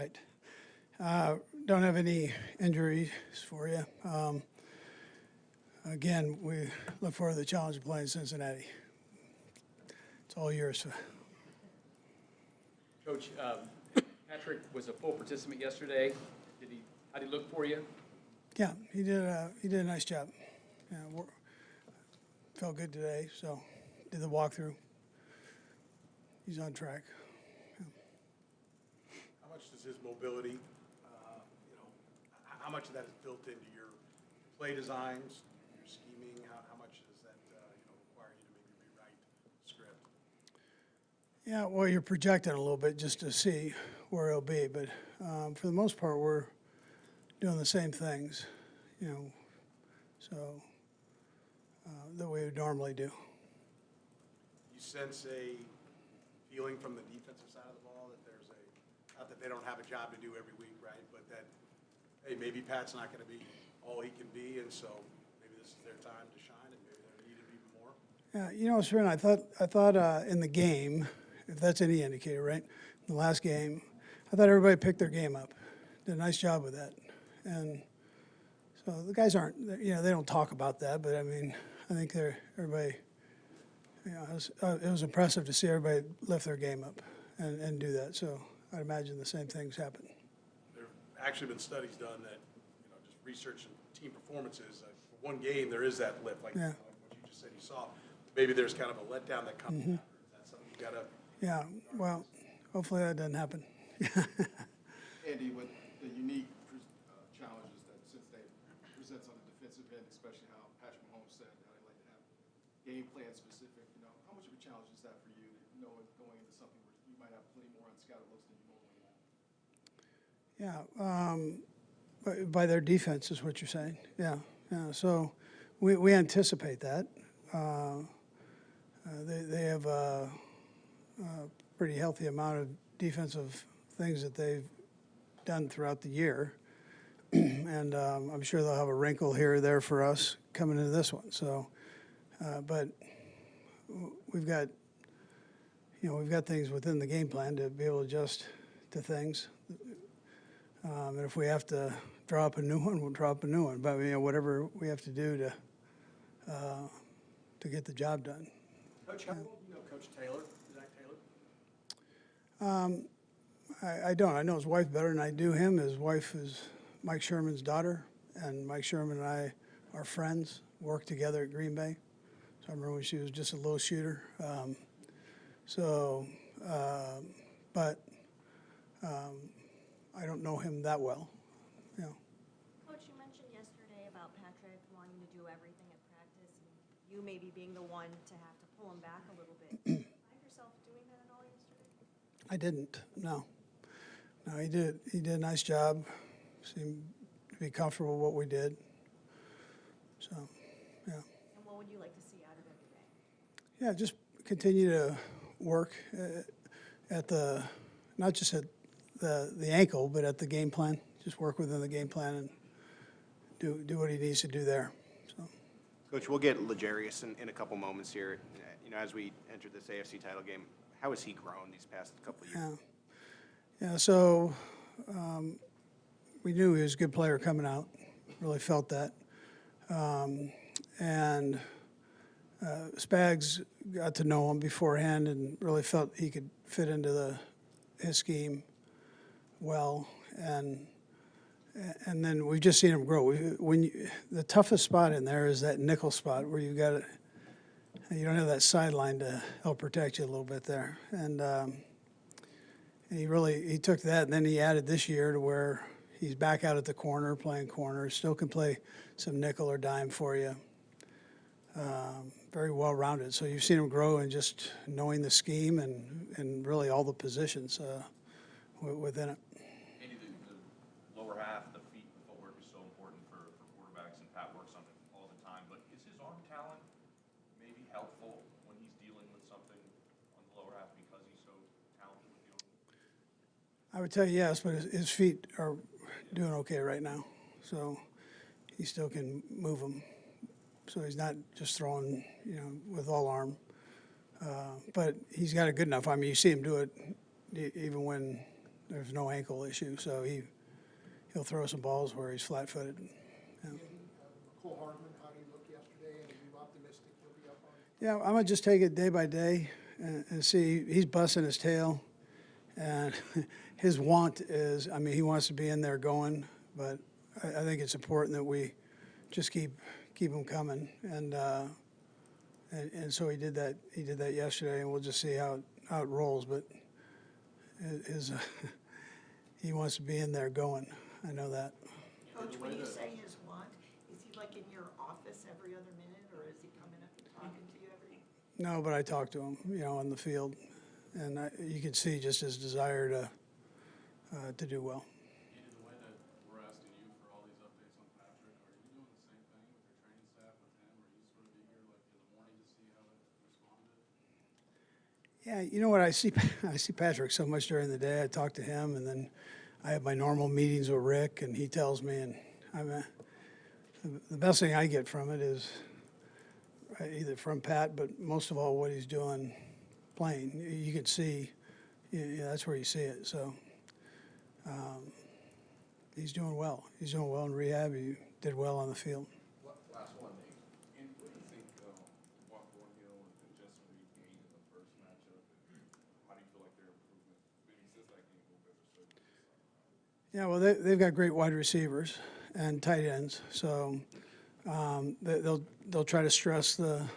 Right. Don't have any injuries for you. Again, we look forward to the challenge of playing Cincinnati. It's all yours. Coach, Patrick was a full participant yesterday. How did he look for you? Yeah, he did a nice job. Yeah, felt good today, so did the walkthrough. He's on track. Yeah. How much does his mobility, how much of that is built into your play designs, your scheming? How much does that require you to maybe rewrite the script? Yeah, well, you're projecting a little bit just to see where he'll be, but for the most part, we're doing the same things, so that we would normally do. You sense a feeling from the defensive side of the ball that there's not that they don't have a job to do every week, right? But that, hey, maybe Pat's not going to be all he can be, and so maybe this is their time to shine, and maybe they're needed even more. Yeah, Sven, I thought in the game, if that's any indicator, right? In the last game, I thought everybody picked their game up. Did a nice job with that, and so the guys aren't, they don't talk about that, but I mean, I think everybody. It was impressive to see everybody lift their game up and do that. So I'd imagine the same things happen. There have actually been studies done that, just research and team performances. For one game, there is that lift, like what you just said you saw. Maybe there's kind of a letdown that comes after. Is that something you got to? Yeah, well, hopefully that doesn't happen. Andy, with the unique challenges that Cincinnati presents on the defensive end, especially how Patrick Mahomes said how they like to have game plan specific, how much of a challenge is that for you, going into something where you might have plenty more unscouted looks than you normally have? Yeah, by their defense is what you're saying. Yeah. So we anticipate that. They have a pretty healthy amount of defensive things that they've done throughout the year, and I'm sure they'll have a wrinkle here or there for us coming into this one. So, but we've got things within the game plan to be able to adjust to things. And if we have to draw up a new one, we'll draw up a new one. But whatever we have to do to get the job done. Coach, how well do you know Coach Taylor, Zach Taylor? I don't. I know his wife better than I do him. His wife is Mike Sherman's daughter, and Mike Sherman and I are friends, worked together at Green Bay. So I remember when she was just a little shooter. But I don't know him that well. Coach, you mentioned yesterday about Patrick wanting to do everything at practice, and you maybe being the one to have to pull him back a little bit. Did you find yourself doing that at all yesterday? I didn't. No, he did. He did a nice job. Seemed to be comfortable with what we did. So, yeah. And what would you like to see out of every day? Yeah, just continue to work at not just at the ankle, but at the game plan. Just work within the game plan and do what he needs to do there. So. Coach, we'll get L'Jarius in a couple moments here. As we enter this AFC title game, how has he grown these past couple of years? Yeah. So we knew he was a good player coming out. Really felt that. And Spags got to know him beforehand and really felt he could fit into his scheme well. And then we've just seen him grow. The toughest spot in there is that nickel spot where you don't have that sideline to help protect you a little bit there. And he took that, and then he added this year to where he's back out at the corner, playing corner, still can play some nickel or dime for you. Very well-rounded. So you've seen him grow in just knowing the scheme and really all the positions within it. Andy, the lower half, the feet, the footwork is so important for quarterbacks, and Pat works on it all the time. But is his arm talent maybe helpful when he's dealing with something on the lower half because he's so talented with the arm? I would tell you yes, but his feet are doing okay right now. So he still can move them. So he's not just throwing, with all arm. But he's got it good enough. I mean, you see him do it even when there's no ankle issue, so he'll throw some balls where he's flat-footed. Yeah. Cole Hardman, how did he look yesterday, and are you optimistic he'll be up on? Yeah, I'm gonna just take it day by day and see. He's busting his tail, and his want is, I mean, he wants to be in there going, but I think it's important that we just keep him coming, and so he did that. He did that yesterday, and we'll just see how it rolls. But he wants to be in there going. I know that. Coach, when you say his want, is he like in your office every other minute, or is he coming up and talking to you every? No, but I talked to him, on the field, and you can see just his desire to do well. Andy, the way that we're asking you for all these updates on Patrick, are you doing the same thing with your training staff with him? Are you sort of eager, like in the morning, to see how it responded? Yeah, you know what? I see Patrick so much during the day. I talk to him, and then I have my normal meetings with Rick, and he tells me, and the best thing I get from it is either from Pat, but most of all what he's doing playing. You can see, that's where you see it. So he's doing well. He's doing well in rehab. He did well on the field. Last one, Nate. Andy, what do you think Walker Hill and Justin Reed gained in the first matchup, and how do you feel like their improvement, maybe since that game, a little bit or so? Yeah, well, they've got great wide receivers and tight ends, so they'll try to stress the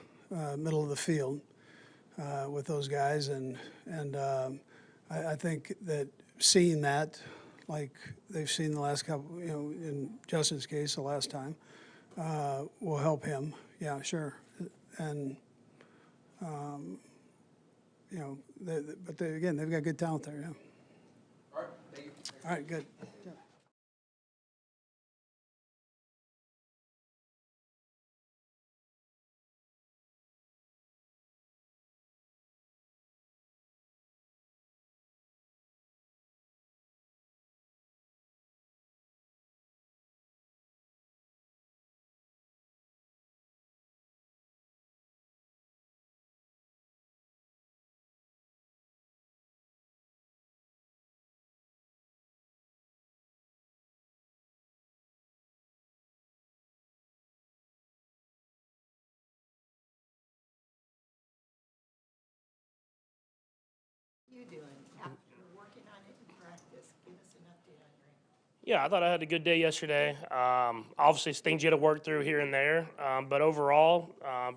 middle of the field with those guys, and I think that seeing that, like they've seen the last couple, in Justin's case the last time, will help him. Yeah, sure, and but again, they've got good talent there. Yeah. All right, thank you. All right, good. Yeah. You doing after working on it in practice? Give us an update on your ankle. Yeah, I thought I had a good day yesterday. Obviously, it's things you had to work through here and there, but overall,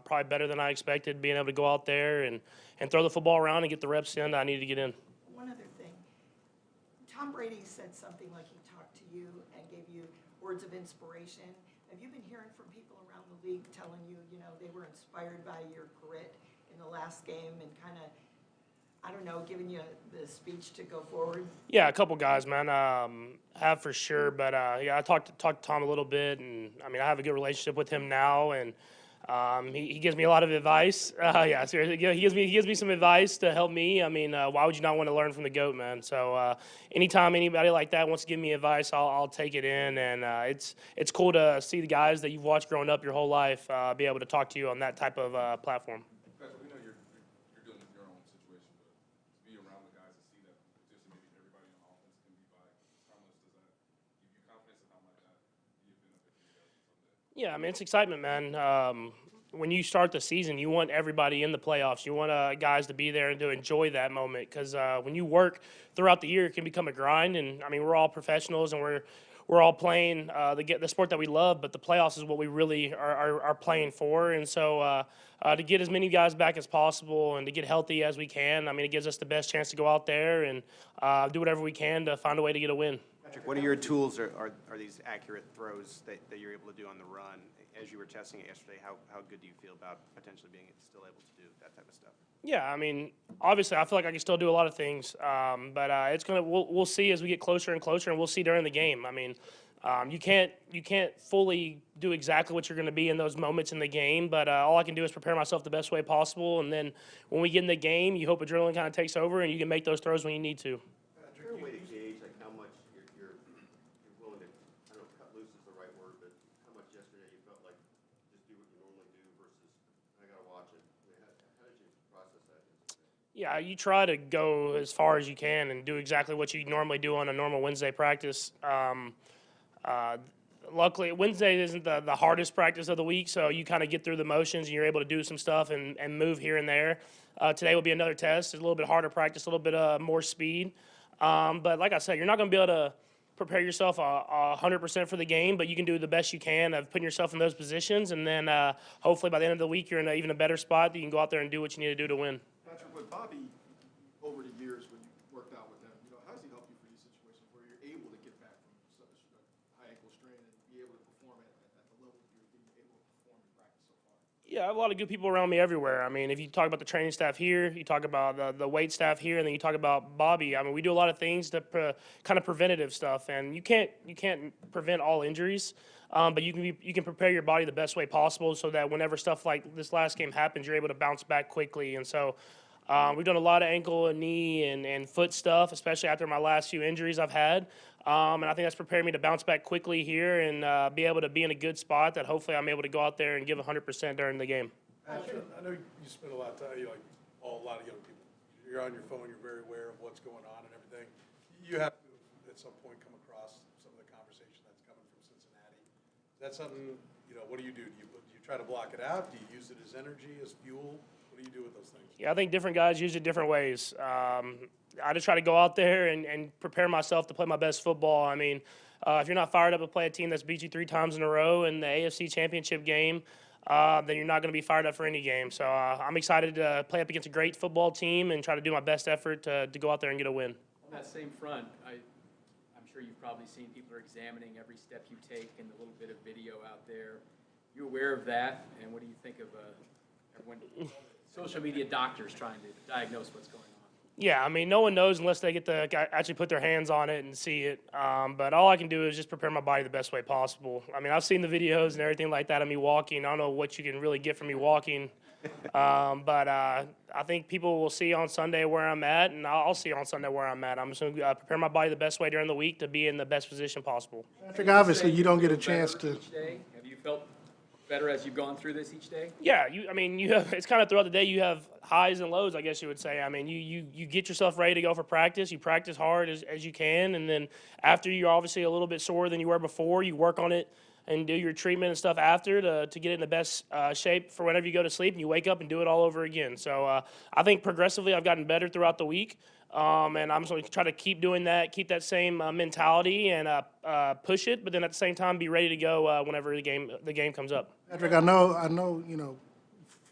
probably better than I expected. Being able to go out there and throw the football around and get the reps in that I needed to get in. One other thing, Tom Brady said something like he talked to you and gave you words of inspiration. Have you been hearing from people around the league telling you, they were inspired by your grit in the last game and kind of, I don't know, giving you the speech to go forward? Yeah, a couple guys, man, have for sure. But yeah, I talked to Tom a little bit, and I mean, I have a good relationship with him now, and he gives me a lot of advice. Yeah, seriously, he gives me some advice to help me. I mean, why would you not want to learn from the GOAT, man? So anytime anybody like that wants to give me advice, I'll take it in, and it's cool to see the guys that you've watched growing up your whole life be able to talk to you on that type of platform. Patrick, we know you're dealing with your own situation, but to be around the guys and see that just maybe everybody on offense can be by, how much does that give you confidence, and how might that be a benefit for you guys someday? Yeah, I mean, it's excitement, man. When you start the season, you want everybody in the playoffs. You want guys to be there and to enjoy that moment, because when you work throughout the year, it can become a grind. And I mean, we're all professionals, and we're all playing the sport that we love, but the playoffs is what we really are playing for. And so to get as many guys back as possible and to get healthy as we can, I mean, it gives us the best chance to go out there and do whatever we can to find a way to get a win. Patrick, what are your tools are these accurate throws that you're able to do on the run? As you were testing it yesterday, how good do you feel about potentially being still able to do that type of stuff? Yeah, I mean, obviously, I feel like I can still do a lot of things, but we'll see as we get closer and closer, and we'll see during the game. I mean, you can't fully do exactly what you're going to be in those moments in the game, but all I can do is prepare myself the best way possible, and then when we get in the game, you hope adrenaline kind of takes over, and you can make those throws when you need to. Is there a way to gauge like how much you're willing to, I don't know, cut loose is the right word, but how much yesterday you felt like just do what you normally do versus I got to watch it? I mean, how did you process that yesterday? Yeah, you try to go as far as you can and do exactly what you normally do on a normal Wednesday practice. Uh, Luckily, Wednesday isn't the hardest practice of the week, so you kind of get through the motions and you're able to do some stuff and move here and there. Today will be another test. It's a little bit harder practice, a little bit more speed. But like I said, you're not going to be able to prepare yourself 100% for the game, but you can do the best you can of putting yourself in those positions, and then hopefully by the end of the week you're in even a better spot that you can go out there and do what you need to do to win. Patrick, with Bobby, over the years when you worked out with him, how does he help you for these situations where you're able to get back from such a high ankle strain and be able to perform at the level you're being able to perform in practice so far? Yeah, I have a lot of good people around me everywhere. I mean, if you talk about the training staff here, you talk about the weight staff here, and then you talk about Bobby. I mean, we do a lot of things to kind of preventative stuff, and you can't prevent all injuries, but you can prepare your body the best way possible so that whenever stuff like this last game happens, you're able to bounce back quickly. And so we've done a lot of ankle and knee and foot stuff, especially after my last few injuries I've had. And I think that's prepared me to bounce back quickly here and be able to be in a good spot that hopefully I'm able to go out there and give 100% during the game. Patrick, I know you spend a lot of time, like a lot of young people. You're on your phone, you're very aware of what's going on and everything. You have to, at some point, come across some of the conversation that's coming from Cincinnati. Is that something, what do you do? Do you try to block it out? Do you use it as energy, as fuel? What do you do with those things? Yeah, I think different guys use it different ways. I just try to go out there and prepare myself to play my best football. I mean, if you're not fired up to play a team that's beat you 3 times in a row in the AFC Championship game, then you're not going to be fired up for any game. So I'm excited to play up against a great football team and try to do my best effort to go out there and get a win. On that same front, I'm sure you've probably seen people are examining every step you take and the little bit of video out there. You aware of that, and what do you think of everyone, social media doctors trying to diagnose what's going on? Yeah, I mean, no one knows unless they get to actually put their hands on it and see it. But all I can do is just prepare my body the best way possible. I mean, I've seen the videos and everything like that of me walking. I don't know what you can really get from me walking. But I think people will see on Sunday where I'm at, and I'll see on Sunday where I'm at. I'm just going to prepare my body the best way during the week to be in the best position possible. Patrick, obviously, you don't get a chance to. Each day? Have you felt better as you've gone through this each day? Yeah, you have, it's kind of throughout the day you have highs and lows, I guess you would say. I mean, you get yourself ready to go for practice. You practice hard as you can, and then after you're obviously a little bit sore than you were before, you work on it and do your treatment and stuff after to get in the best shape for whenever you go to sleep, and you wake up and do it all over again. So I think progressively I've gotten better throughout the week, and I'm just going to try to keep doing that, keep that same mentality and push it, but then at the same time be ready to go whenever the game comes up. Patrick, I know,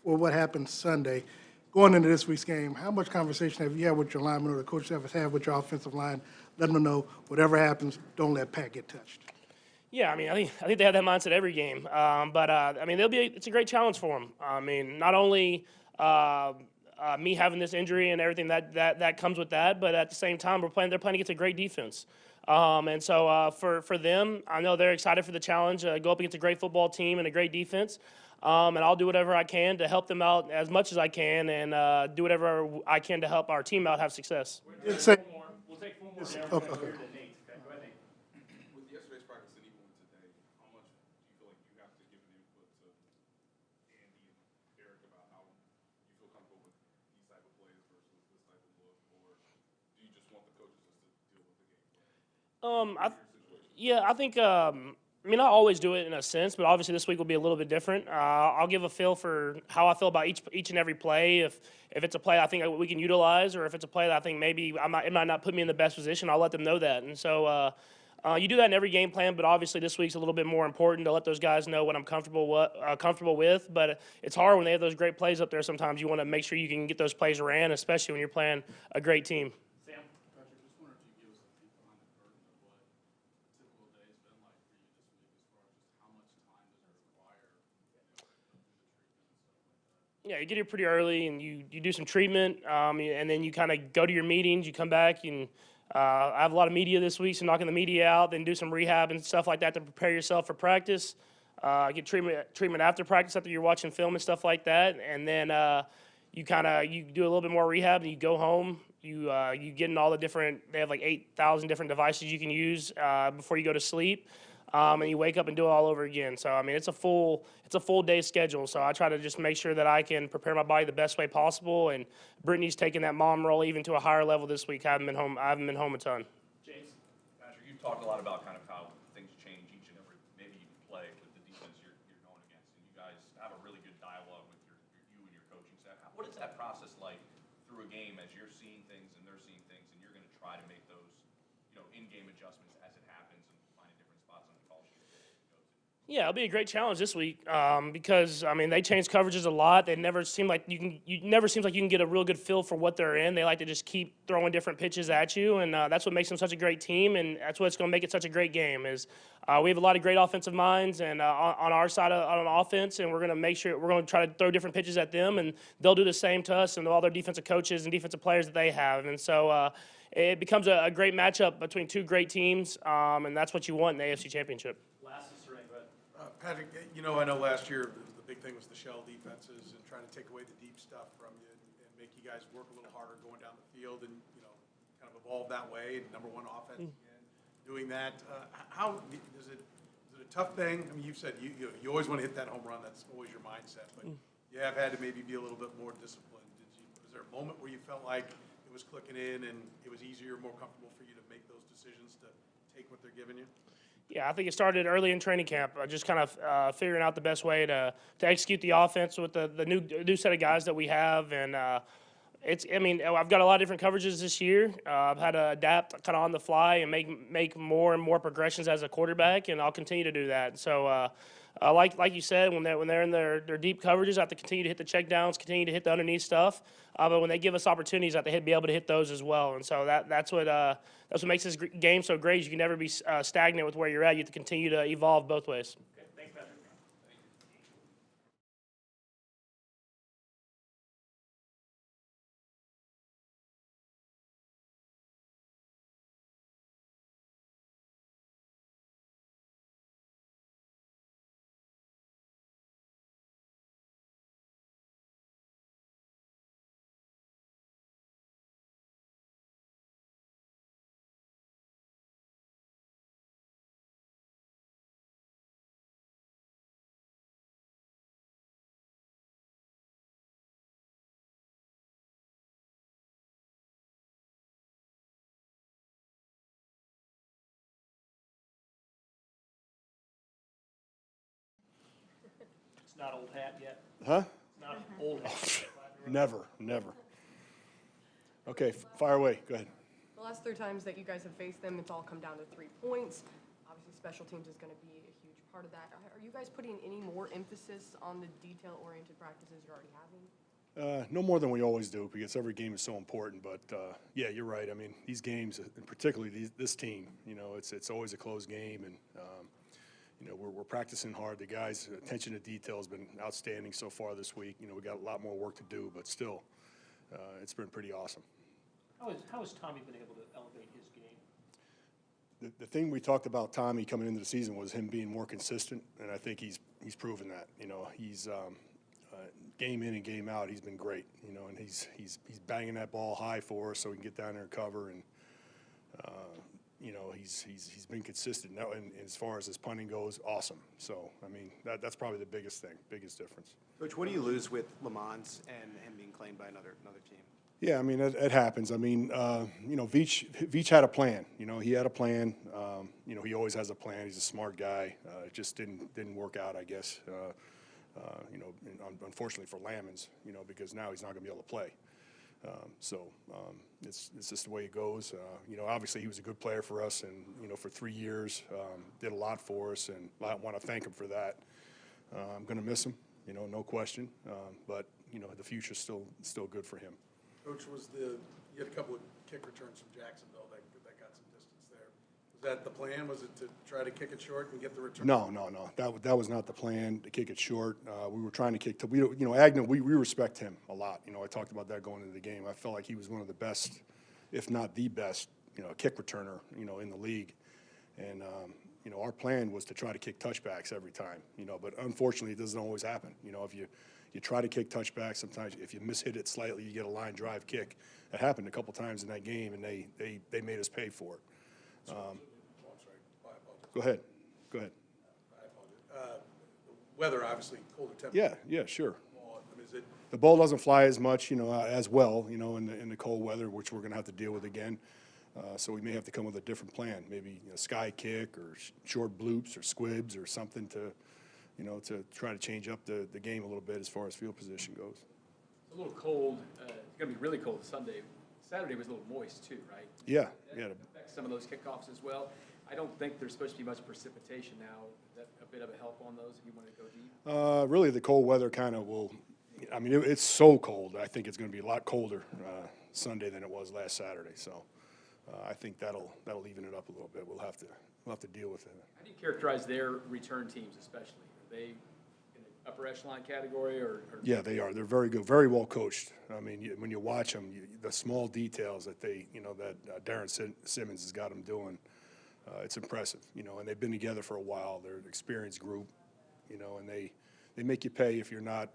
for what happened Sunday, going into this week's game, how much conversation have you had with your linemen or the coach staff has had with your offensive line, letting them know whatever happens, don't let Pat get touched? Yeah, I mean, I think they have that mindset every game. But I mean, it's a great challenge for them. I mean, not only me having this injury and everything that comes with that, but at the same time, they're playing against a great defense. And so for them, I know they're excited for the challenge. Go up against a great football team and a great defense. And I'll do whatever I can to help them out as much as I can, and do whatever I can to help our team out have success. We'll take 4 more. Okay. With yesterday's practice and even with today, how much do you feel like you have to give an input to Andy and Eric about how you feel comfortable with these type of plays versus this type of look, or do you just want the coaches just to deal with the game plan? I think. I mean, I always do it in a sense, but obviously this week will be a little bit different. I'll give a feel for how I feel about each and every play. If it's a play I think we can utilize, or if it's a play that I think maybe it might not put me in the best position, I'll let them know that. And so you do that in every game plan, but obviously this week's a little bit more important to let those guys know what I'm comfortable with. But it's hard when they have those great plays up there. Sometimes you want to make sure you can get those plays ran, especially when you're playing a great team. Patrick, just wondering if you give us a peek behind the curtain of what a typical day has been like for you this week, as far as just how much time does it require, do the treatment and stuff like that? Yeah, you get here pretty early and you do some treatment, and then you kind of go to your meetings. You come back and I have a lot of media this week, so knocking the media out, then do some rehab and stuff like that to prepare yourself for practice. Get treatment after practice, after you're watching film and stuff like that, and then you do a little bit more rehab and you go home. You get in all the different. They have like 8,000 different devices you can use before you go to sleep. and you wake up and do it all over again. So I mean, it's a full day schedule. So I try to just make sure that I can prepare my body the best way possible. And Brittany's taken that mom role even to a higher level this week. I haven't been home a ton. James? Patrick, you've talked a lot about kind of how things change each and every, maybe even play with the defense you're going against. And you guys have a really good dialogue with you and your coaching staff. What is that process like through a game as you're seeing things and they're seeing things and you're going to try to make those, in-game adjustments as it happens and finding different spots on the call sheet to go to? Yeah, it'll be a great challenge this week because I mean they change coverages a lot. They never seem like you never seems like you can get a real good feel for what they're in. They like to just keep throwing different pitches at you, and that's what makes them such a great team, and that's what's going to make it such a great game. Is we have a lot of great offensive minds, and on our side on offense, and we're going to make sure we're going to try to throw different pitches at them, and they'll do the same to us and all their defensive coaches and defensive players that they have, and so. It becomes a great matchup between two great teams, and that's what you want in the AFC Championship. Last is Ray, go ahead. Patrick, I know last year the big thing was the shell defenses and trying to take away the deep stuff from you and make you guys work a little harder going down the field and, kind of evolve that way. And number one offense again, doing that. How is it a tough thing? I mean, you've said you always want to hit that home run. That's always your mindset. But you have had to maybe be a little bit more disciplined. Was there a moment where you felt like it was clicking in and it was easier, more comfortable for you to make those decisions to take what they're giving you? Yeah, I think it started early in training camp, just kind of figuring out the best way to execute the offense with the new set of guys that we have. And I've got a lot of different coverages this year. I've had to adapt kind of on the fly and make more and more progressions as a quarterback, and I'll continue to do that. So, like you said, when they're in their deep coverages, I have to continue to hit the check downs, continue to hit the underneath stuff. But when they give us opportunities, I have to be able to hit those as well. And so that's what makes this game so great. You can never be stagnant with where you're at. You have to continue to evolve both ways. Okay, thanks, Patrick. It's not old hat yet. Huh? It's not old hat. Never. Okay, fire away. Go ahead. The last 3 times that you guys have faced them, it's all come down to 3 points. Obviously, special teams is going to be a huge part of that. Are you guys putting any more emphasis on the detail-oriented practices you're already having? No more than we always do because every game is so important. But, yeah, you're right. I mean, these games, and particularly this team, it's always a close game. And, we're practicing hard. The guys' attention to detail has been outstanding so far this week. We got a lot more work to do, but still, it's been pretty awesome. How has Tommy been able to elevate his game? The thing we talked about Tommy coming into the season was him being more consistent, and I think he's proven that. He's game in and game out, he's been great. And he's banging that ball high for us so we can get down there and cover. And he's been consistent. Now, and as far as his punting goes, awesome. So I mean that's probably the biggest difference. Coach, what do you lose with Lamons and him being claimed by another team? Yeah, I mean, it happens. I mean, Veach had a plan. He had a plan. He always has a plan. He's a smart guy. It just didn't work out, I guess. Unfortunately for Lamons, because now he's not going to be able to play. It's just the way it goes. Obviously he was a good player for us, and for 3 years did a lot for us, and I want to thank him for that. I'm going to miss him, no question. But the future's still good for him. Coach, you had a couple of kick returns from Jacksonville that got some distance there. Was that the plan? Was it to try to kick it short and get the return? No. That was not the plan, to kick it short. We were trying to kick to, Agnew, we respect him a lot. I talked about that going into the game. I felt like he was one of the best, if not the best, kick returner, in the league. And, our plan was to try to kick touchbacks every time, but unfortunately it doesn't always happen. If you try to kick touchbacks, sometimes if you mishit it slightly, you get a line drive kick. That happened a couple times in that game, and they made us pay for it. I'm sorry. I apologize. Go ahead. Go ahead. I apologize. Weather, obviously, colder temperature. Yeah, sure. I mean, is it, The ball doesn't fly as much, as well, in the cold weather, which we're going to have to deal with again. So we may have to come with a different plan, maybe sky kick or short bloops or squibs or something to try to change up the game a little bit as far as field position goes. It's a little cold, it's gonna be really cold Sunday. Saturday was a little moist too, right? Yeah. That affects some of those kickoffs as well. I don't think there's supposed to be much precipitation now. Is that a bit of a help on those if you want to go deep? Really, the cold weather kind of will. I mean, it's so cold. I think it's going to be a lot colder Sunday than it was last Saturday. So I think that'll even it up a little bit. We'll have to deal with it. How do you characterize their return teams especially? Are they in the upper echelon category or? Yeah, they are. They're very good, very well coached. I mean, when you watch them, the small details that that Darren Simmons has got them doing, it's impressive. And they've been together for a while. They're an experienced group, and they make you pay if you're not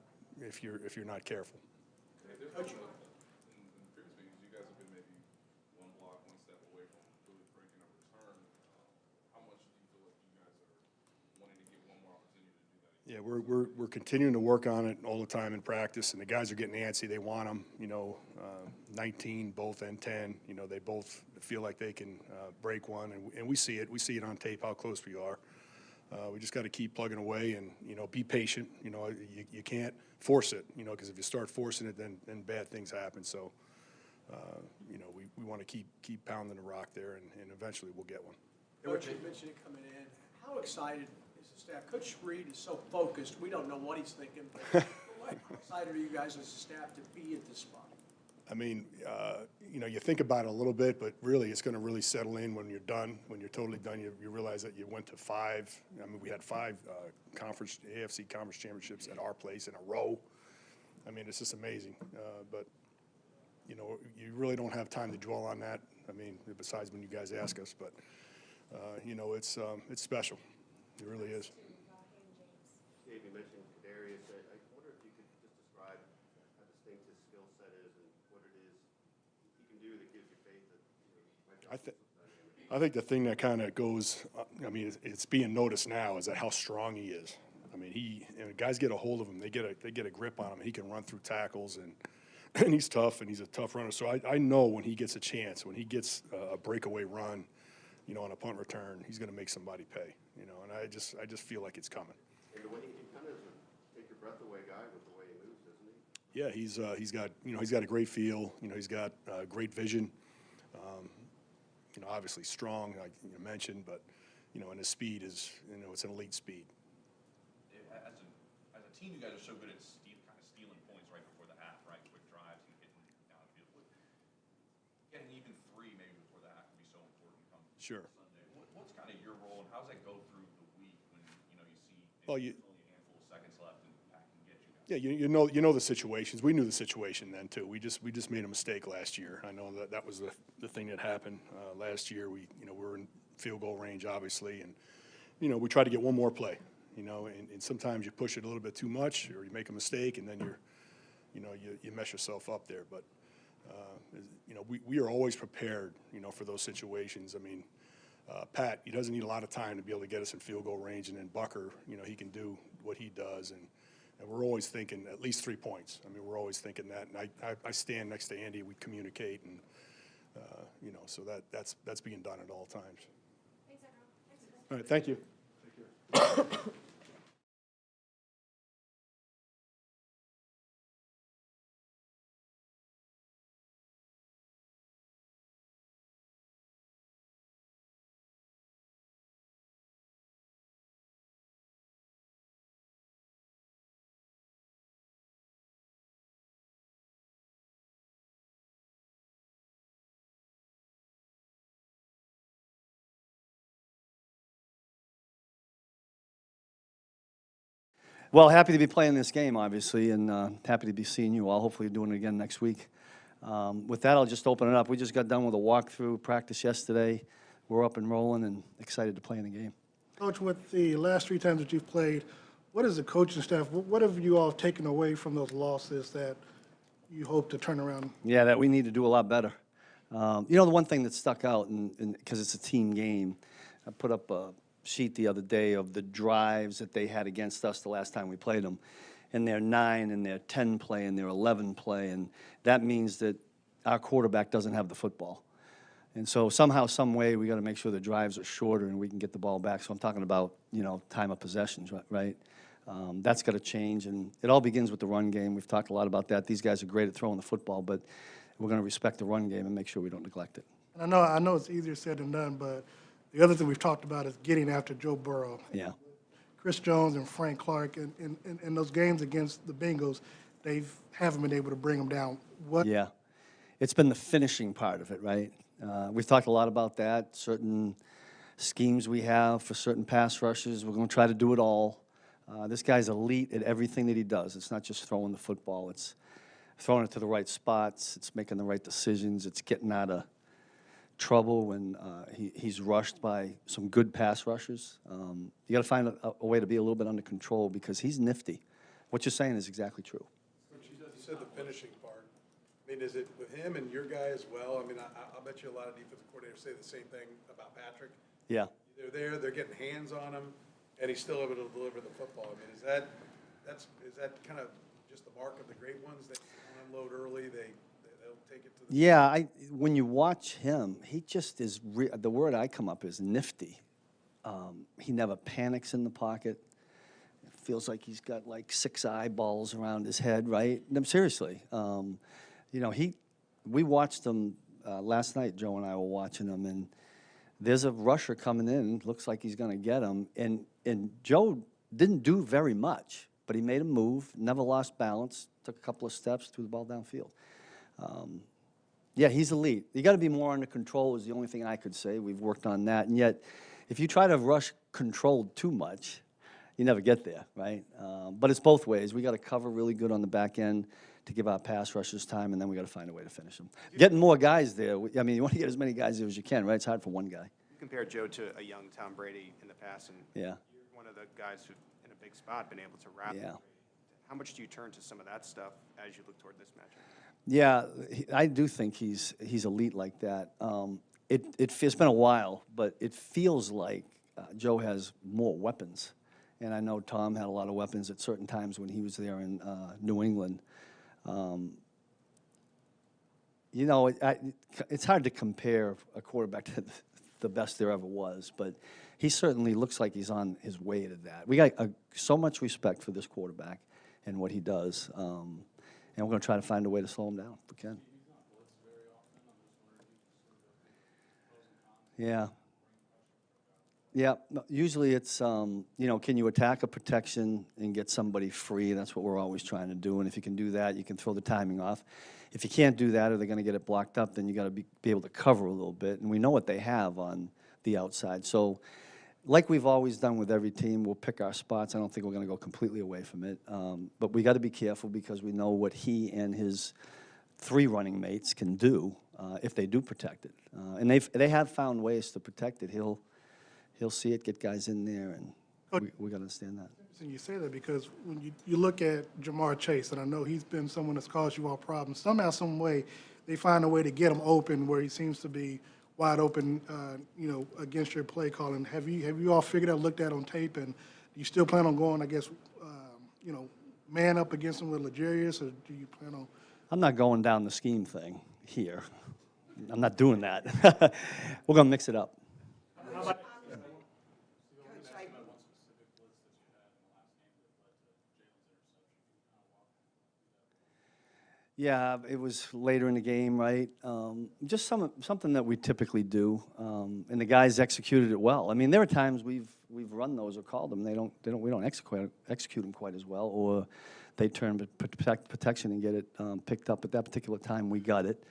careful. Coach, in previous meetings, you guys have been maybe one block, one step away from really breaking a return. How much do you feel like you guys are wanting to get one more opportunity to do that? Yeah, we're continuing to work on it all the time in practice, and the guys are getting antsy. They want them, 19, both and 10. They both feel like they can break one, and we see it. We see it on tape how close we are. We just got to keep plugging away and, be patient. You can't force it, because if you start forcing it, then bad things happen. So, we want to keep pounding the rock there, and eventually we'll get one. Coach, you mentioned it coming in. How excited is the staff? Coach Reid is so focused, we don't know what he's thinking. But how excited are you guys as a staff to be at this spot? I mean, you think about it a little bit, but really it's going to really settle in when you're done. When you're totally done, you realize that you went to 5. I mean, we had 5 AFC Conference Championships at our place in a row. I mean, it's just amazing. But, you really don't have time to dwell on that. I mean, besides when you guys ask us. But, it's special. It really is. Dave, you mentioned Kadarius. I wonder if you could just describe how distinct his skill set is and what it is he can do that gives you faith that I think the thing that kind of goes, it's being noticed now is that how strong he is. I mean, guys get a hold of him. They get a grip on him. And he can run through tackles, and he's tough, and he's a tough runner. So I know when he gets a chance, when he gets a breakaway run, on a punt return, he's going to make somebody pay. And I just feel like it's coming. And the way he kind of take your breath away guy with the way he moves, doesn't he? Yeah, he's got a great feel. He's got great vision. Obviously strong, like you mentioned, but and his speed is it's an elite speed. As a team, you guys are so good at stealing points right before the half, right? Quick drives and getting downfield. Getting even 3 maybe before the half would be so important come Sure. Sunday. What's kind of your role, and how does that go through the week when you see Well, only a handful of seconds left and Pat can get you guys? Yeah, you know the situations. We knew the situation then too. We just made a mistake last year. I know that was the thing that happened last year. We were in field goal range obviously, and we tried to get one more play. And sometimes you push it a little bit too much, or you make a mistake, and then you mess yourself up there. But we are always prepared, for those situations. I mean, Pat, he doesn't need a lot of time to be able to get us in field goal range, and then Bucker, he can do what he does, and we're always thinking at least 3 points. I mean, we're always thinking that, and I stand next to Andy. We communicate, and so that's being done at all times. Thanks, everyone. All right, thank you. Well, happy to be playing this game, obviously, and happy to be seeing you all. Hopefully doing it again next week. With that, I'll just open it up. We just got done with a walkthrough practice yesterday. We're up and rolling and excited to play in the game. Coach, with the last 3 times that you've played, what is the coaching staff, what have you all taken away from those losses that you hope to turn around? Yeah, that we need to do a lot better. The one thing that stuck out, and because it's a team game, I put up sheet the other day of the drives that they had against us the last time we played them, and their 9 and their 10 play and their 11 play, and that means that our quarterback doesn't have the football. And so somehow, some way, we got to make sure the drives are shorter and we can get the ball back. So I'm talking about, time of possessions, right? That's got to change, and it all begins with the run game. We've talked a lot about that. These guys are great at throwing the football, but we're going to respect the run game and make sure we don't neglect it. And I know it's easier said than done, but the other thing we've talked about is getting after Joe Burrow. Yeah. Chris Jones and Frank Clark in those games against the Bengals, they haven't been able to bring him down. Yeah. It's been the finishing part of it, right? We've talked a lot about that, certain schemes we have for certain pass rushes. We're going to try to do it all. This guy's elite at everything that he does. It's not just throwing the football. It's throwing it to the right spots. It's making the right decisions. It's getting out of trouble when he's rushed by some good pass rushers. You got to find a way to be a little bit under control because he's nifty. What you're saying is exactly true. You said the finishing part. I mean, is it with him and your guy as well? I mean, I'll bet you a lot of defensive coordinators say the same thing about Patrick. Yeah. They're there, they're getting hands on him, and he's still able to deliver the football. I mean, is that kind of just the mark of the great ones? They unload early, they'll take it to the... Yeah, when you watch him, he just is, the word I come up is nifty. He never panics in the pocket. It feels like he's got like 6 eyeballs around his head, right? No, seriously. We watched him last night, Joe and I were watching him, and there's a rusher coming in, looks like he's going to get him, and Joe didn't do very much, but he made a move, never lost balance, took a couple of steps, threw the ball downfield. Yeah, he's elite. You got to be more under control is the only thing I could say. We've worked on that, and yet if you try to rush controlled too much, you never get there, right? But it's both ways. We got to cover really good on the back end to give our pass rushers time, and then we got to find a way to finish them. Getting more guys there. I mean, you want to get as many guys there as you can, right? It's hard for one guy. You compare Joe to a young Tom Brady in the past, and Yeah. you're one of the guys who, in a big spot, been able to wrap. Yeah. How much do you turn to some of that stuff as you look toward this matchup? Yeah, I do think he's elite like that. It's been a while, but it feels like Joe has more weapons. And I know Tom had a lot of weapons at certain times when he was there in New England. It's hard to compare a quarterback to the best there ever was, but he certainly looks like he's on his way to that. We got so much respect for this quarterback and what he does, and we're going to try to find a way to slow him down if we can. Yeah. Yeah, usually it's, can you attack a protection and get somebody free? That's what we're always trying to do, and if you can do that, you can throw the timing off. If you can't do that or they're going to get it blocked up, then you got to be able to cover a little bit, and we know what they have on the outside. So like we've always done with every team, we'll pick our spots. I don't think we're going to go completely away from it, but we got to be careful because we know what he and his 3 running mates can do if they do protect it, and they have found ways to protect it. He'll see it, get guys in there, and we got to understand that. And you say that because when you look at Jamar Chase, and I know he's been someone that's caused you all problems, somehow, some way, they find a way to get him open where he seems to be wide open, against your play calling. Have you all figured out, looked at on tape, and do you still plan on going, I guess, man up against him with Legarius, or do you plan on? I'm not going down the scheme thing here. I'm not doing that. We're going to mix it up. Yeah, it was later in the game, right? Just something that we typically do, and the guys executed it well. I mean, there are times we've run those or called them. We don't execute them quite as well, or they turn protection and get it picked up. At that particular time, we got it,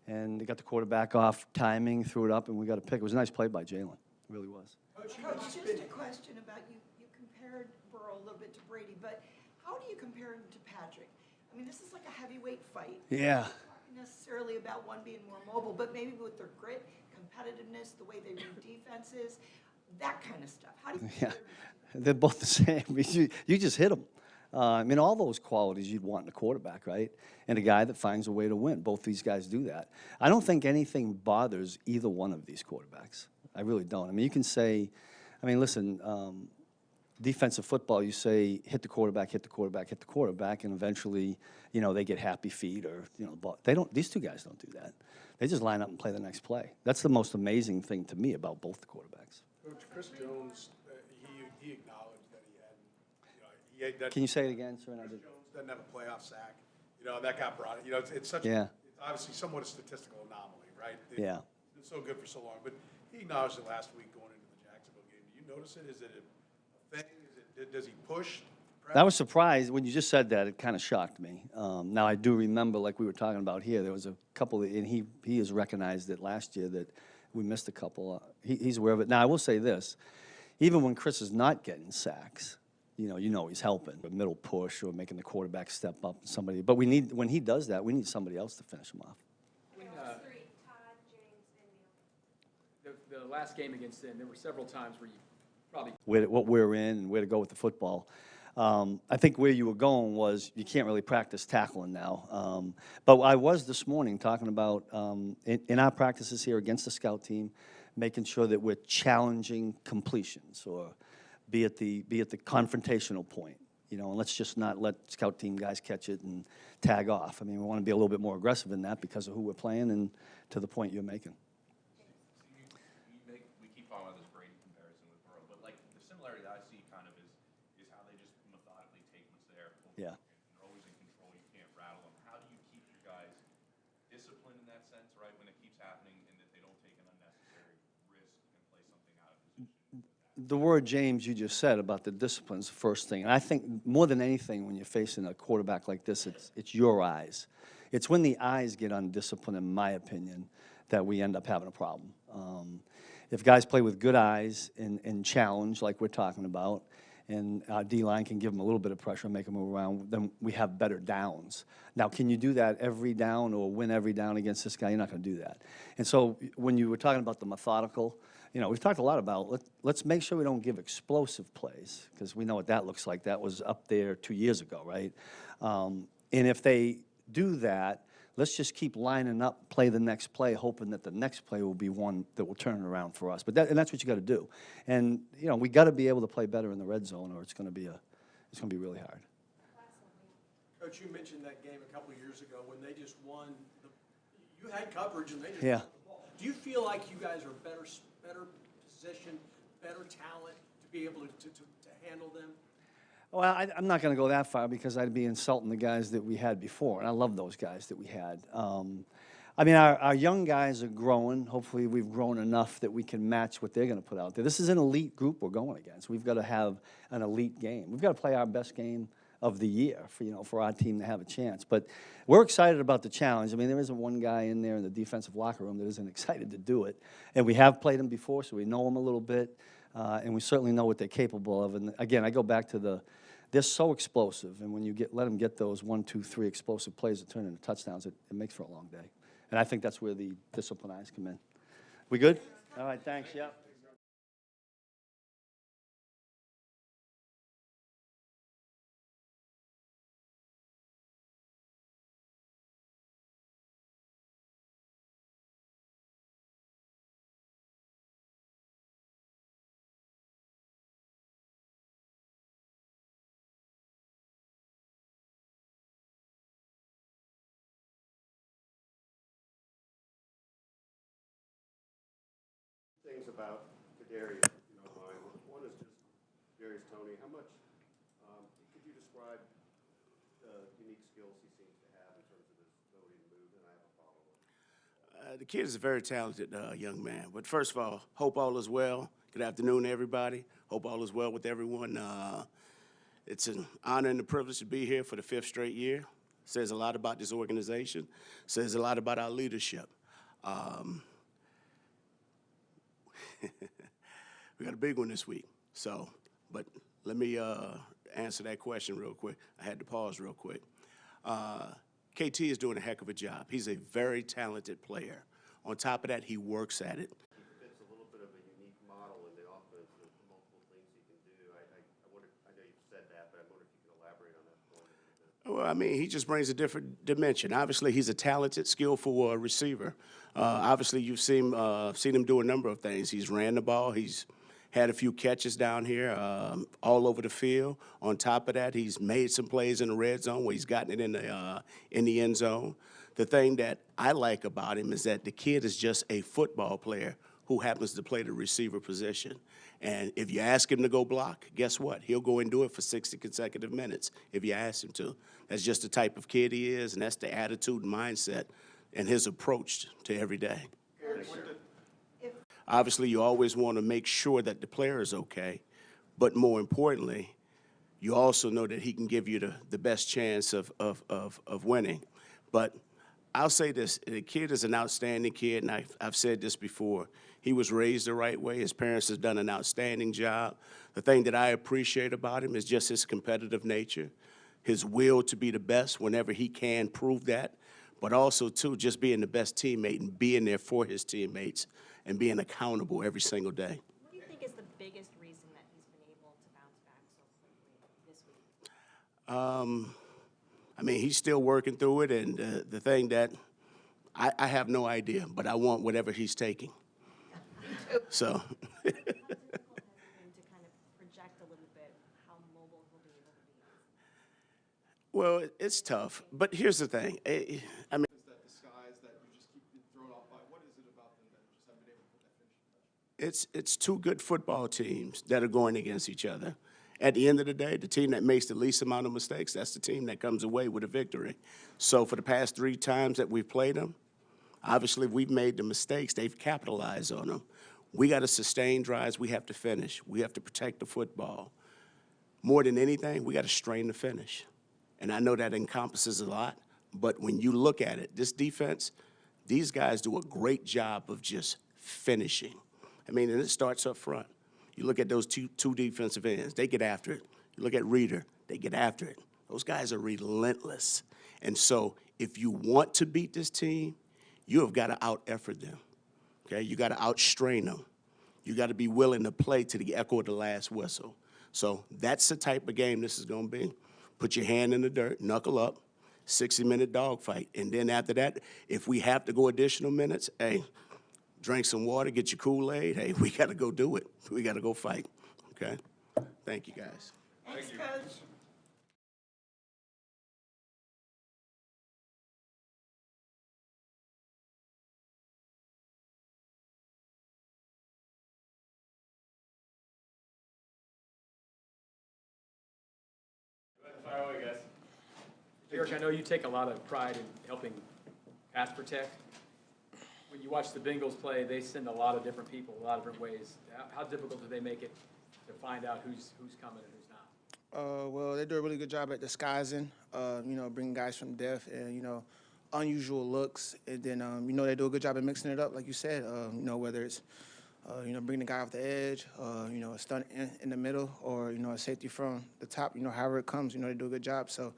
and they got the quarterback off timing, threw it up, and we got a pick. It was a nice play by Jalen. It really was. Coach, just a question about you. You compared Burrow a little bit to Brady, but how do you compare him to Patrick? I mean, this is like a heavyweight fight. Yeah. Not necessarily about one being more mobile, but maybe with their grit, competitiveness, the way they read defenses, that kind of stuff. How do you compare them? They're both the same. You just hit them. I mean, all those qualities you'd want in a quarterback, right? And a guy that finds a way to win. Both these guys do that. I don't think anything bothers either one of these quarterbacks. I really don't. I mean, you can say I mean, listen, defensive football, you say, hit the quarterback, hit the quarterback, hit the quarterback, and eventually, you know, they get happy feet or, you know, but they don't, these two guys don't do that. They just line up and play the next play. That's the most amazing thing to me about both the quarterbacks. Coach, Chris Jones, he acknowledged that he hadn't, you know, Can you say it again, sir? Chris Jones doesn't have a playoff sack, you know, and that got brought, you know, it's such, Yeah. it's obviously somewhat a statistical anomaly, right? Yeah. It's been so good for so long, but he acknowledged it last week going into the Jacksonville game. Do you notice it? Is it a thing? Does he push? I was surprised when you just said that. It kind of shocked me. Now I do remember, like we were talking about here, there was a couple, and he has recognized it last year that we missed a couple. He's aware of it. Now I will say this: even when Chris is not getting sacks, you know he's helping a middle push or making the quarterback step up. Somebody, but we need when he does that, we need somebody else to finish him off. The last game against them, there were several times where you probably What we're in and where to go with the football. I think where you were going was you can't really practice tackling now. But I was this morning talking about in our practices here against the scout team, making sure that we're challenging completions or be at the confrontational point. You know, and let's just not let scout team guys catch it and tag off. I mean, we want to be a little bit more aggressive in that because of who we're playing and to the point you're making. We keep following this Brady comparison with Burrow, but like the similarity that I see kind of is how they just methodically take what's there. Yeah. And they're always in control. You can't rattle them. How do you keep your guys disciplined in that sense, right? When it keeps happening and that they don't take an unnecessary risk and play something out of position. The word, James, you just said about the discipline is the first thing. And I think more than anything, when you're facing a quarterback like this, it's your eyes. It's when the eyes get undisciplined, in my opinion, that we end up having a problem. If guys play with good eyes and challenge, like we're talking about, and our D-line can give them a little bit of pressure and make them move around, then we have better downs. Now, can you do that every down or win every down against this guy? You're not going to do that. And so when you were talking about the methodical, you know, we've talked a lot about let's make sure we don't give explosive plays because we know what that looks like. That was up there 2 years ago, right? And if they do that, let's just keep lining up, play the next play, hoping that the next play will be one that will turn it around for us. But that's what you got to do. And you know, we got to be able to play better in the red zone, or it's going to be really hard. Coach, you mentioned that game a couple of years ago when they just won. You had coverage and they just Yeah. won the ball. Do you feel like you guys are better positioned, better talent to be able to handle them? Well, I'm not going to go that far because I'd be insulting the guys that we had before, and I love those guys that we had. I mean, our young guys are growing. Hopefully, we've grown enough that we can match what they're going to put out there. This is an elite group we're going against. We've got to have an elite game. We've got to play our best game of the year for our team to have a chance. But we're excited about the challenge. I mean, there isn't one guy in there in the defensive locker room that isn't excited to do it. And we have played them before, so we know them a little bit, and we certainly know what they're capable of. And again, I go back to they're so explosive, and when you let them get those 1, 2, 3 explosive plays that turn into touchdowns, it makes for a long day. And I think that's where the disciplined eyes come in. We good? All right, thanks. Yeah. Things about Kadarius, if you don't mind. One is just Jerry's Tony. How much could you describe the unique skills he seems to have in terms of his ability to move? And I have a follow-up. The kid is a very talented young man. But first of all, hope all is well. Good afternoon, everybody. Hope all is well with everyone. It's an honor and a privilege to be here for the 5th straight year. Says a lot about this organization. Says a lot about our leadership. We got a big one this week. So, but let me answer that question real quick. I had to pause real quick. KT is doing a heck of a job. He's a very talented player. On top of that, he works at it. He fits a little bit of a unique model in the offense of multiple things he can do. I wonder, I know you've said that, but I wonder if you can elaborate on that point a little bit. Well, I mean, he just brings a different dimension. Obviously, he's a talented, skillful receiver. Obviously, you've seen him do a number of things. He's ran the ball. He's had a few catches down here all over the field. On top of that, he's made some plays in the red zone where he's gotten it in the end zone. The thing that I like about him is that the kid is just a football player who happens to play the receiver position. And if you ask him to go block, guess what? He'll go and do it for 60 consecutive minutes if you ask him to. That's just the type of kid he is, and that's the attitude and mindset and his approach to every day. Obviously, you always want to make sure that the player is okay, but more importantly, you also know that he can give you the best chance of winning. But I'll say this, the kid is an outstanding kid, and I've said this before. He was raised the right way. His parents have done an outstanding job. The thing that I appreciate about him is just his competitive nature, his will to be the best whenever he can prove that, but also, too, just being the best teammate and being there for his teammates and being accountable every single day. What do you think is the biggest reason that he's been able to bounce back so quickly this week? I mean, he's still working through it, and the thing that I have no idea, but I want whatever he's taking. So. How difficult has it been to kind of project a little bit how mobile he'll be able to be? Well, it's tough, but here's the thing. I mean, Is that disguise that you just keep being thrown off by? What is it about them that you just haven't been able to put that finishing touch? it's two good football teams that are going against each other. At the end of the day, the team that makes the least amount of mistakes, that's the team that comes away with a victory. So for the past 3 times that we've played them, obviously we've made the mistakes. They've capitalized on them. We got to sustain drives. We have to finish. We have to protect the football. More than anything, we got to strain the finish. And I know that encompasses a lot, but when you look at it, this defense, these guys do a great job of just finishing. I mean, and it starts up front. You look at those two defensive ends, they get after it. You look at Reader, they get after it. Those guys are relentless. And so if you want to beat this team, you have got to out-effort them, okay? You got to out-strain them. You got to be willing to play to the echo of the last whistle. So that's the type of game this is going to be. Put your hand in the dirt, knuckle up, 60-minute dogfight. And then after that, if we have to go additional minutes, hey, drink some water, get your Kool-Aid. Hey, we got to go do it. We got to go fight, okay? Thank you, guys. Thanks, Coach. Fire away, guys. Eric, I know you take a lot of pride in helping pass protect. When you watch the Bengals play, they send a lot of different people, a lot of different ways. How difficult do they make it to find out who's coming and who's not? Well, they do a really good job at disguising, bringing guys from depth and, unusual looks. And then, they do a good job at mixing it up, like you said, whether it's, bringing the guy off the edge, a stunt in the middle, or, a safety from the top, however it comes, they do a good job. So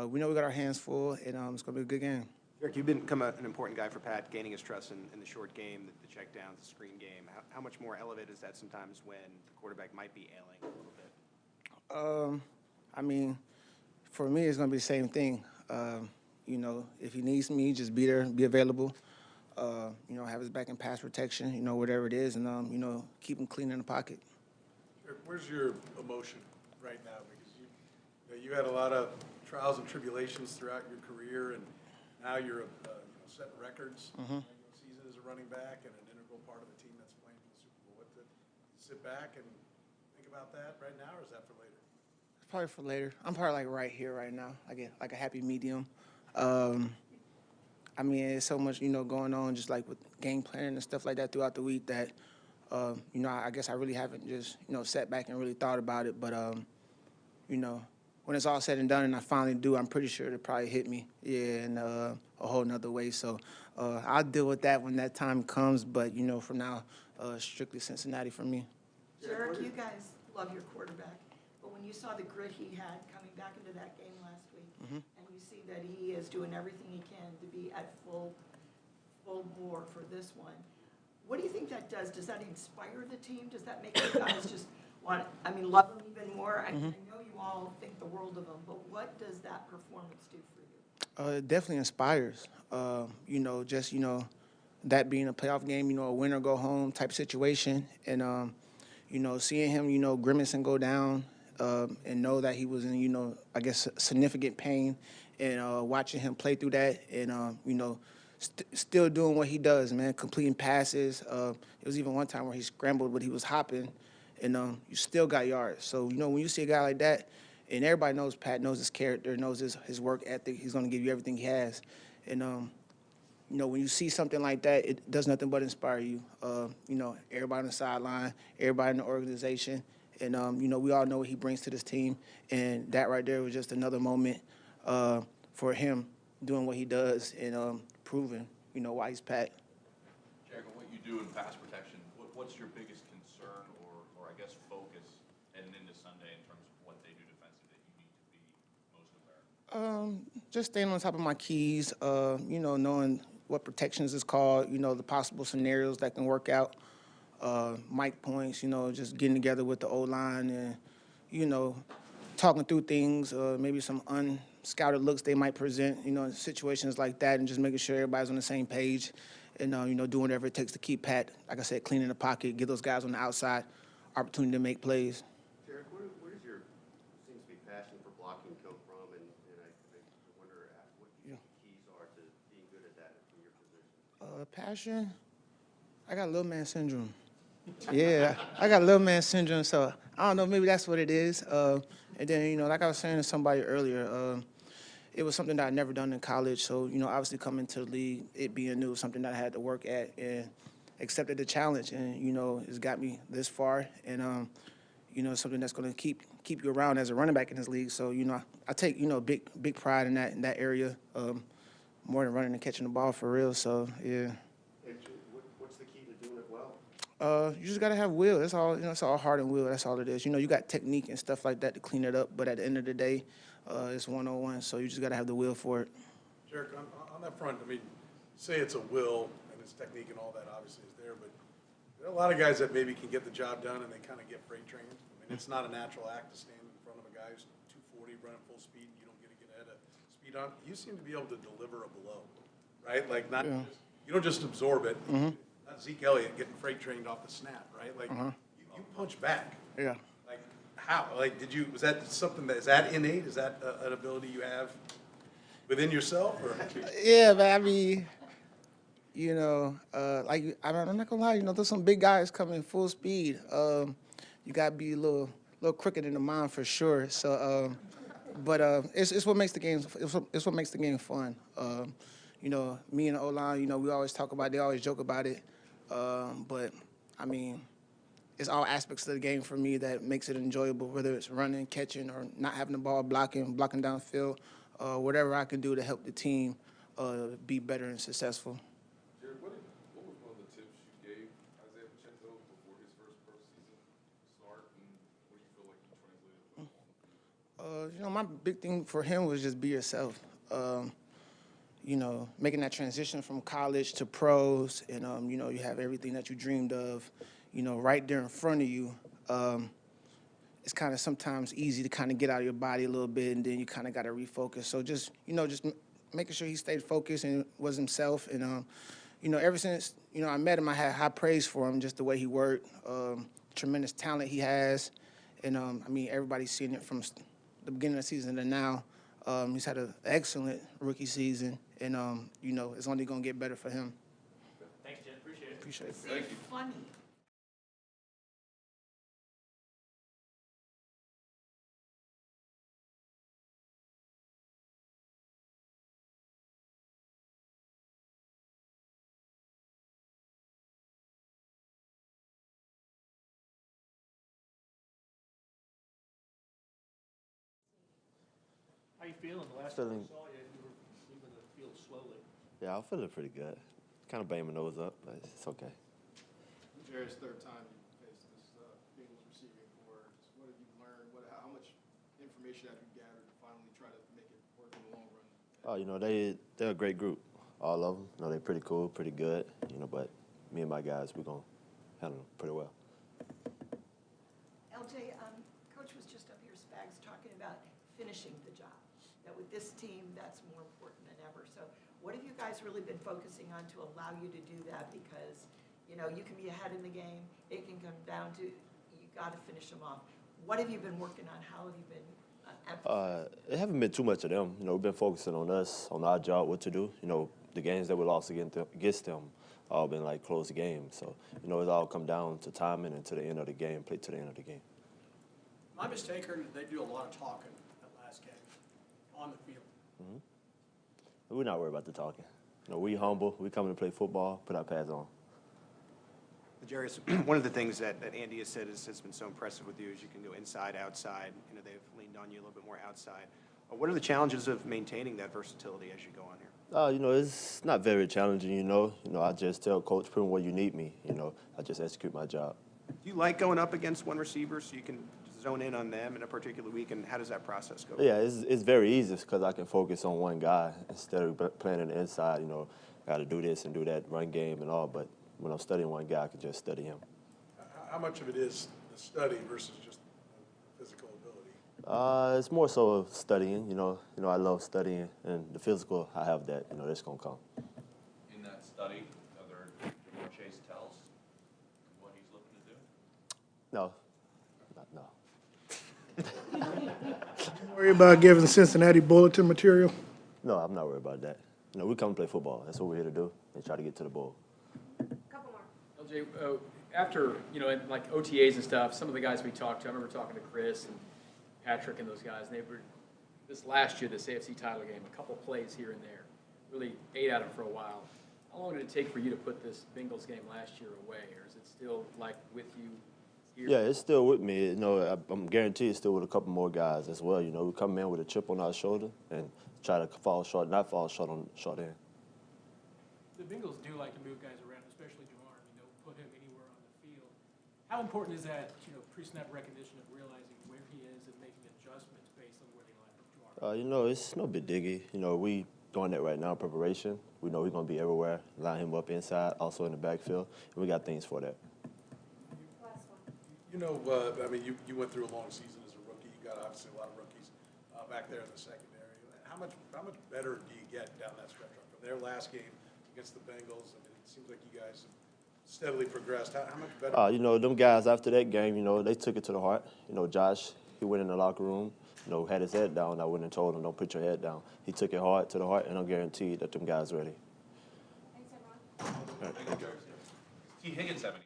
we know we got our hands full, and it's going to be a good game. Eric, you've become an important guy for Pat, gaining his trust in the short game, the checkdowns, the screen game. How much more elevated is that sometimes when the quarterback might be ailing a little bit? For me, it's going to be the same thing. If he needs me, just be there, be available. Have his back in pass protection, whatever it is, and, keep him clean in the pocket. Where's your emotion right now? Because you had a lot of trials and tribulations throughout your career, and now you're setting records. Season as a running back and an integral part of a team that's playing for the Super Bowl. What to sit back and think about that right now, or is that for later? It's probably for later. I'm probably like right here, right now, like a happy medium. It's so much, going on just like with game planning and stuff like that throughout the week that, I guess I really haven't just, sat back and really thought about it. But, when it's all said and done and I finally do, I'm pretty sure it'll probably hit me, in a whole nother way. So I'll deal with that when that time comes. But, for now, strictly Cincinnati for me. Jerick, you guys love your quarterback, but when you saw the grit he had coming back into that game last week, and you see that he is doing everything he can to be at full bore for this one, what do you think that does? Does that inspire the team? Does that make you guys just love him even more? I know you all think the world of him, but what does that performance do for you? It definitely inspires. That being a playoff game, a win or go home type situation. And, seeing him, grimace and go down and know that he was in, I guess, significant pain, and watching him play through that and, still doing what he does, man, completing passes. It was even one time where he scrambled, but he was hopping, and you still got yards. So, when you see a guy like that, and everybody knows Pat knows his character, knows his work ethic, he's going to give you everything he has. And, when you see something like that, it does nothing but inspire you. Everybody on the sideline, everybody in the organization, and, we all know what he brings to this team. And that right there was just another moment for him doing what he does and proving, why he's Pat. Jerick, what you do in pass protection, what's your biggest concern or I guess focus heading into Sunday in terms of what they do defensively that you need to be most aware of? Just staying on top of my keys, knowing what protections is called, the possible scenarios that can work out, mic points, just getting together with the O-line and, talking through things, maybe some unscouted looks they might present, in situations like that, and just making sure everybody's on the same page and, doing whatever it takes to keep Pat, like I said, clean in the pocket, give those guys on the outside opportunity to make plays. Jerick, where does your seems to be passion for blocking come from? And I wonder what you think the keys are to being good at that from your position. Passion? I got little man syndrome. Yeah, I got little man syndrome, so I don't know, maybe that's what it is. And then, like I was saying to somebody earlier, it was something that I'd never done in college. So, obviously coming to the league, it being new, something that I had to work at and accepted the challenge. And, it's got me this far. And, something that's going to keep you around as a running back in this league. So, I take, big pride in that area, more than running and catching the ball for real. So, yeah. What's the key to doing it well? You just got to have will. It's all, it's all heart and will. That's all it is. You got technique and stuff like that to clean it up, but at the end of the day, it's 1-on-1, so you just got to have the will for it. Jerick, on that front, say it's a will and it's technique and all that obviously is there, but there are a lot of guys that maybe can get the job done and they kind of get freight trained. It's not a natural act to stand in front of a guy who's 240 running full speed and you don't get to get ahead of speed on. You seem to be able to deliver a blow, right? Like you don't just absorb it. Not Zeke Elliott getting freight trained off the snap, right? Like you punch back. Yeah. Like how? Like was that something is that innate? Is that an ability you have within yourself? Or? Yeah, but I'm not gonna lie, there's some big guys coming full speed. You gotta be a little crooked in the mind for sure. So, but it's what makes the game. It's what makes the game fun. Me and the O-line, we always talk about it. They always joke about it. But it's all aspects of the game for me that makes it enjoyable. Whether it's running, catching, or not having the ball, blocking downfield, whatever I can do to help the team be better and successful. Jerick, what was one of the tips you gave Isaiah Pacheco before his first pro season start, and what do you feel like you translated? My big thing for him was just be yourself. Making that transition from college to pros, and you have everything that you dreamed of, right there in front of you. It's kind of sometimes easy to kind of get out of your body a little bit, and then you kind of got to refocus. So just making sure he stayed focused and was himself. And, ever since, I met him, I had high praise for him, just the way he worked, tremendous talent he has. And, everybody's seen it from the beginning of the season to now. He's had an excellent rookie season, and, it's only going to get better for him. Thanks, Jen. Appreciate it. Appreciate it. Thank you. Funny. How you feeling? The last Feeling- time I saw you, you were leaving the field slowly. Yeah, I'm feeling pretty good. Kind of banging my nose up, but it's okay. Jerry's third time you faced this Bengals receiving corps. Just what have you learned? How much information have you gathered to finally try to make it work in the long run? Oh, they're a great group, all of them. They're pretty cool, pretty good. But me and my guys, we're gonna handle them pretty well. LJ, Coach was just up here, Spags, talking about finishing the job. That with this team, that's more important than ever. So what have you guys really been focusing on to allow you to do that? Because, you can be ahead in the game. It can come down to got to finish them off. What have you been working on? How have you been It haven't been too much of them. You know, we've been focusing on us, on our job, what to do. You know, the games that we lost against them all been like close games. So, you know, it's all come down to timing and to the end of the game, play to the end of the game. My mistake, or did they do a lot of talking that last game on the field? We're not worried about the talking. You know, we humble. We come to play football, put our pads on. Jarius, one of the things that Andy has said has been so impressive with you is you can go inside, outside. You know, they've leaned on you a little bit more outside. What are the challenges of maintaining that versatility as you go on here? You know, it's not very challenging, you know. I just tell Coach, put me where you need me. You know, I just execute my job. Do you like going up against one receiver so you can zone in on them in a particular week, and how does that process go? Yeah, it's very easy because I can focus on one guy instead of playing on the inside. You know, got to do this and do that, run game and all. But when I'm studying one guy, I can just study him. How much of it is the study versus just physical ability? It's more so of studying. You know, I love studying, and the physical, I have that. You know, that's gonna come. In that study, are there more Chase tells what he's looking to do? No. Worry about giving Cincinnati bulletin material? No, I'm not worried about that. You know, we come to play football. That's what we're here to do, and try to get to the bowl. LJ, after, you know, in like OTAs and stuff, some of the guys we talked to, I remember talking to Chris and Patrick and those guys, and they were, this last year, this AFC title game, a couple plays here and there, really ate at them for a while. How long did it take for you to put this Bengals game last year away, or is it still like with you here? Yeah, it's still with me. You know, I'm guaranteed it's still with a couple more guys as well. You know, we come in with a chip on our shoulder and try to fall short, not fall short on short end. The Bengals do like to move guys around, especially Jamar. I mean, they'll put him anywhere on the field. How important is that, you know, pre-snap recognition of realizing where he is and making adjustments based on where they line up Jamar? You know, it's no big diggy. You know, we doing that right now in preparation. We know we're going to be everywhere, line him up inside, also in the backfield, and we got things for that. You know, I mean, you went through a long season as a rookie. You got obviously a lot of rookies back there in the secondary. How much better do you get down that stretch from their last game against the Bengals? I mean, it seems like you guys have steadily progressed. How much better? You know, them guys after that game, you know, they took it to the heart. You know, Josh, he went in the locker room, you know, had his head down. I went and told him, don't put your head down. He took it hard to the heart, and I'm guaranteed that them guys ready. T. Higgins having